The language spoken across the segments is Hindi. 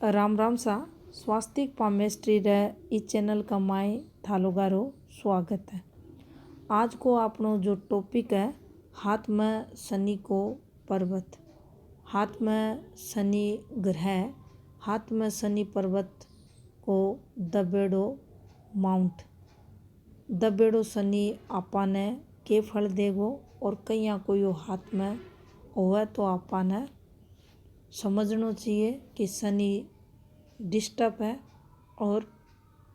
राम राम सा स्वास्तिक पामेस्ट्री रे इस चैनल का माय थालोगारो स्वागत है। आज को आपनो जो टॉपिक है हाथ में शनि को पर्वत, हाथ में शनि ग्रह, हाथ में शनि पर्वत को दबेड़ो माउंट। दबेड़ो शनि आपा ने के फल देगो और कहीं कोई हाथ में होवे तो आपा ने समझना चाहिए कि शनि डिस्टर्ब है और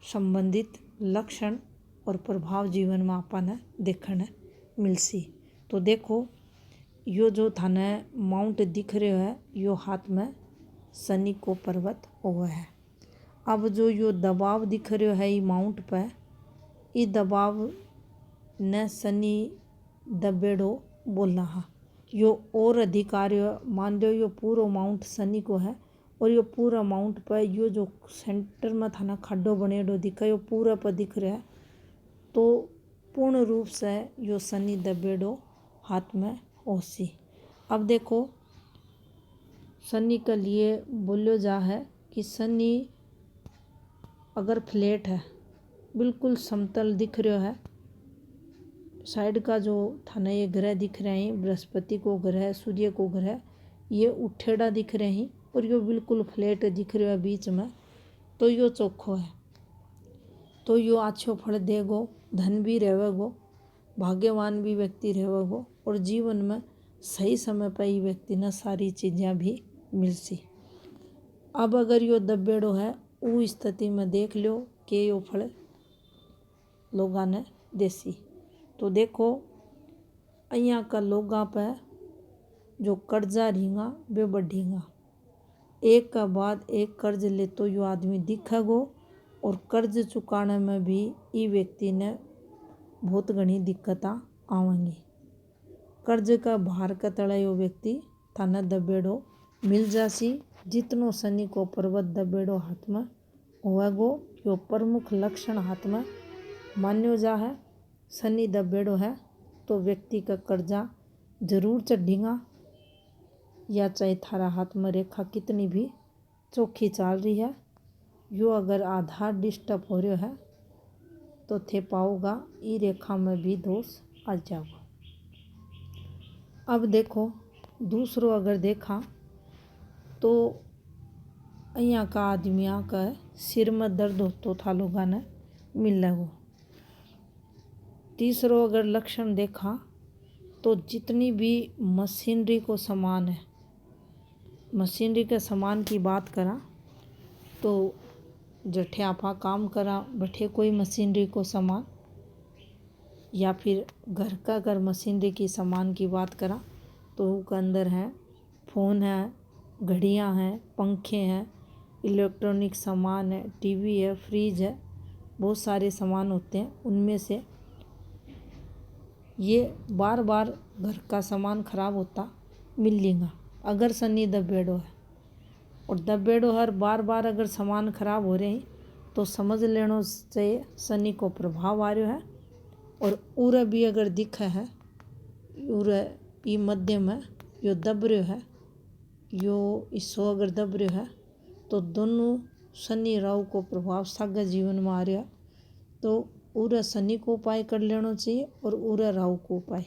संबंधित लक्षण और प्रभाव जीवन में आपने देखने मिलसी। तो देखो यो जो थाने माउंट दिख रहे है यो हाथ में शनि को पर्वत हुआ है। अब जो यो दबाव दिख रहे है ये माउंट पे, ये दबाव ने शनि दबेड़ो बोला हा। यो और अधिकार्य मान लो यो पूरा माउंट शनि को है और यो पूरा माउंट पर यो जो सेंटर में थाना खड्डो बनेडो दिखा यो पूरा पर दिख रहा है। तो पूर्ण रूप से यो शनि दबेड़ो हाथ में ओसी। अब देखो शनि के लिए बोलो जा है कि शनि अगर फ्लैट है, बिल्कुल समतल दिख रहा है, साइड का जो थाना ये ग्रह दिख रहे हैं बृहस्पति को ग्रह, सूर्य को ग्रह, ये उठेड़ा दिख रहे हैं और यो बिल्कुल फ्लैट दिख रहा है बीच में, तो यो चोखो है। तो यो अच्छो फल देगो, धन भी रहेगो, भाग्यवान भी व्यक्ति रहेगो और जीवन में सही समय पर ये व्यक्ति ने सारी चीज़ें भी मिलसी। अब अगर यो दबेड़ो है वो स्थिति में देख लो कि यो फल लोगा ने देसी। तो देखो अइया का लोगा पे जो कर्जा रहेगा वे बढ़ेगा, एक का बाद एक कर्ज ले तो यो आदमी दिखेगो और कर्ज चुकाने में भी ये व्यक्ति ने बहुत घनी दिक्कत आवेंगी। कर्ज का भार का तले यो व्यक्ति थाना दबेड़ो मिल जासी। जितनो शनि को पर्वत दबेड़ो हाथ में होवेगो यो प्रमुख लक्षण हाथ में मान्यो जा है। शनि दबेड़ो है तो व्यक्ति का कर्जा जरूर चढ़ेगा, या चाहे थारा हाथ में रेखा कितनी भी चौखी चल रही है, यो अगर आधार डिस्टर्ब हो रहा है तो थे पाओगा ई रेखा में भी दोष आ जाएगा। अब देखो दूसरो अगर देखा तो यहाँ का आदमिया का सिर में दर्द हो तो था लोगा ने मिलेगो। तीसरो अगर लक्षण देखा तो जितनी भी मशीनरी को सामान है, मशीनरी के सामान की बात करा तो जठे आपा काम करा बैठे कोई मशीनरी को सामान, या फिर घर का अगर मशीनरी की सामान की बात करा तो उसके अंदर है फ़ोन है, घड़ियां हैं, पंखे हैं, इलेक्ट्रॉनिक सामान है, टीवी है, फ्रिज है, बहुत सारे सामान होते हैं। उनमें से ये बार बार घर का सामान खराब होता मिलेगा अगर शनि दबेड़ो है। और दबेड़ो हर बार बार अगर सामान खराब हो रहे हैं तो समझ लेना चाहिए शनि को प्रभाव आ रहा है। और उरे भी अगर दिखा है उरे ये मध्य में यो दब रहा है, यो इसो अगर दब रहा है तो दोनों शनि राहु को प्रभाव सागे जीवन में आ रहा है। तो उरे शनि को उपाय कर लेना चाहिए और उरे राहु को उपाय,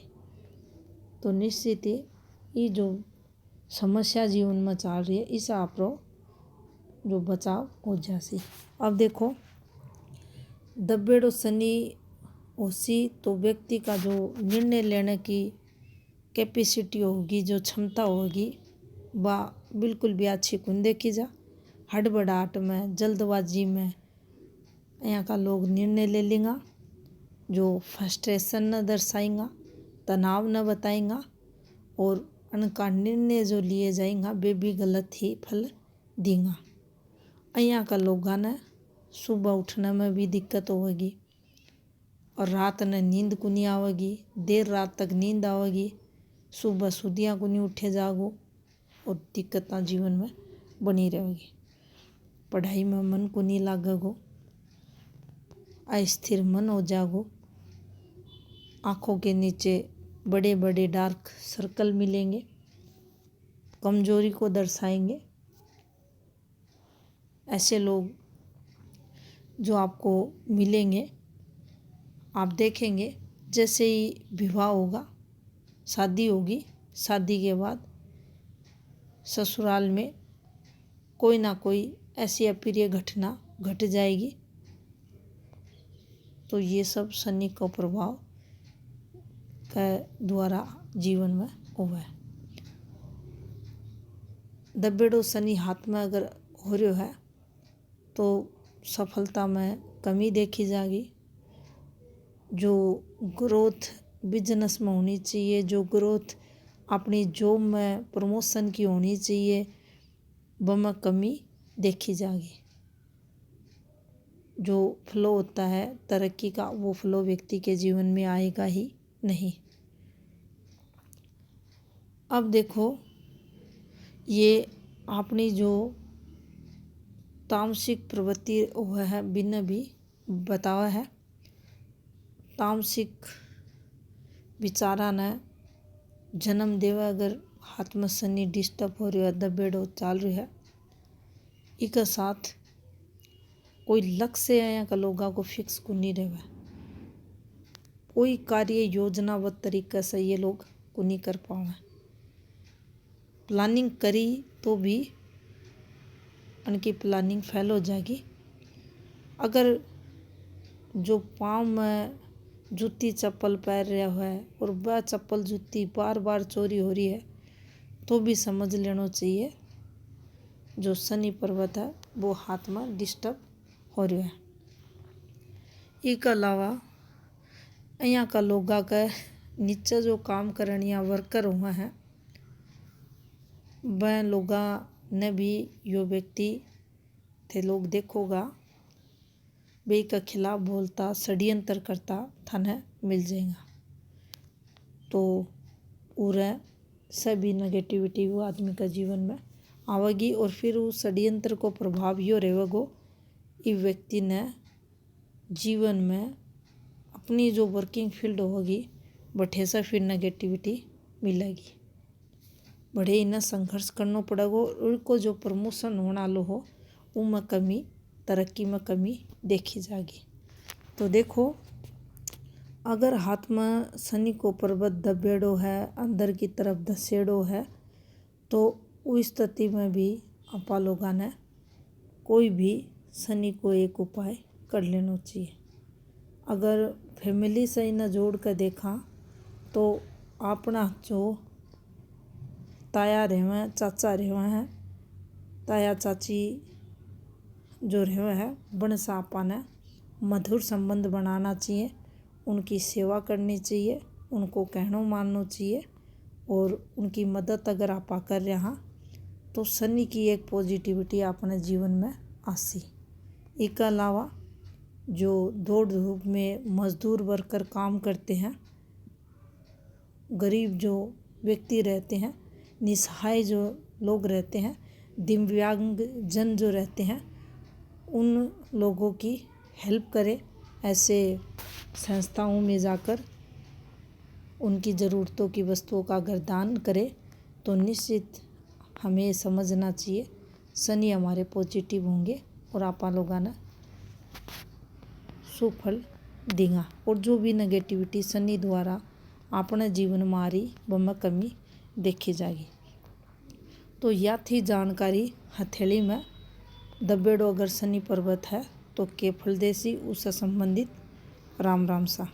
तो निश्चित ही ये जो समस्या जीवन में चल रही है इस आप जो बचाव हो जासी। अब देखो दबेड़ो शनि होसी तो व्यक्ति का जो निर्णय लेने की कैपेसिटी होगी, जो क्षमता होगी, वह बिल्कुल भी अच्छी कुन देखी जा। हड़बड़ाहट में, जल्दबाजी में यहाँ का लोग निर्णय ले लेंगा, जो फ्रस्ट्रेशन न दर्शाएंगा, तनाव न बताएंगा और उनका निर्णय जो लिए जाएंगा वे भी गलत ही फल देंगा। यहाँ का लोगों ने सुबह उठने में भी दिक्कत होगी और रात ने नींद को नहीं आवेगी, देर रात तक नींद आवेगी, सुबह सुदियाँ को नहीं उठे जागो और दिक्कतें जीवन में बनी रहेगी। पढ़ाई में मन को नहीं लागेगो, अस्थिर मन हो जागो, आँखों के नीचे बड़े बड़े डार्क सर्कल मिलेंगे, कमजोरी को दर्शाएंगे। ऐसे लोग जो आपको मिलेंगे, आप देखेंगे जैसे ही विवाह होगा, शादी होगी, शादी के बाद ससुराल में कोई ना कोई ऐसी अप्रिय घटना घट जाएगी। तो ये सब शनि का प्रभाव के द्वारा जीवन में हुआ है। दबेड़ो शनि हाथ में अगर हो रहा है तो सफलता में कमी देखी जाएगी। जो ग्रोथ बिजनेस में होनी चाहिए, जो ग्रोथ अपनी जॉब में प्रमोशन की होनी चाहिए, वह में कमी देखी जाएगी। जो फ्लो होता है तरक्की का, वो फ्लो व्यक्ति के जीवन में आएगा ही नहीं। अब देखो, ये अपनी जो तामसिक प्रवृत्ति हुआ है बिना भी बतावा है। तामसिक विचारा ने जन्म देवा अगर हाथ में शनि डिस्टर्ब हो रहा है, दबेड़ो चाल रही है, इसके साथ कोई लक्ष्य है यहाँ का लोगों को फिक्स को नहीं रहे। कोई कार्य योजनाबद्ध तरीके से ये लोग को नहीं कर पाए। प्लानिंग करी तो भी उनकी प्लानिंग फेल हो जाएगी। अगर जो पाँव में जूती चप्पल पहन रहा है और वह चप्पल जूती बार बार चोरी हो रही है, तो भी समझ लेना चाहिए जो शनि पर्वत है वो हाथ में डिस्टर्ब हो रहा है। इसके अलावा यहाँ का लोगों का नीचे जो काम करने या वर्कर हुआ है, वह लोगों ने भी यो व्यक्ति थे लोग देखोगा वे के खिलाफ बोलता, षड्यंत्र करता थाने मिल जाएगा। तो उरे सभी नेगेटिविटी वो आदमी का जीवन में आवेगी और फिर उस षड्यंत्र को प्रभाव यो रहेगो, इस व्यक्ति ने जीवन में अपनी जो वर्किंग फील्ड होगी बठे से फिर नेगेटिविटी मिलेगी। बड़े इन्हें संघर्ष करना पड़ेगा और उनको जो प्रमोशन होने वाला हो उनमें कमी, तरक्की में कमी देखी जाएगी। तो देखो, अगर हाथ में शनि को पर्वत दबेड़ो है, अंदर की तरफ धसेड़ो है, तो उस स्थिति में भी आपा लोगों ने कोई भी शनि को एक उपाय कर लेना चाहिए। अगर फैमिली से इन्हें जोड़ कर देखा तो अपना जो ताया रहे, चाचा रहे हैं, ताया चाची जो रहे हैं, बन से आपा ने मधुर संबंध बनाना चाहिए, उनकी सेवा करनी चाहिए, उनको कहना मानना चाहिए और उनकी मदद अगर आपा कर रहे हैं तो शनि की एक पॉजिटिविटी अपने जीवन में आसी। इसके अलावा जो दौड़ धूप में मजदूर वर्कर काम करते हैं, गरीब जो व्यक्ति रहते हैं, निसहाय जो लोग रहते हैं, दिव्यांग जन जो रहते हैं, उन लोगों की हेल्प करें। ऐसे संस्थाओं में जाकर उनकी ज़रूरतों की वस्तुओं का अगर दान करें तो निश्चित हमें समझना चाहिए शनि हमारे पॉजिटिव होंगे और आपा लोगों ने सुफल देगा। और जो भी नेगेटिविटी शनि द्वारा अपने जीवन में आ रही वह में कमी देखी जाएगी। तो यह थी जानकारी हथेली में दबेड़ो अगर शनि पर्वत है तो के फल देसी उससे संबंधित। राम राम सा।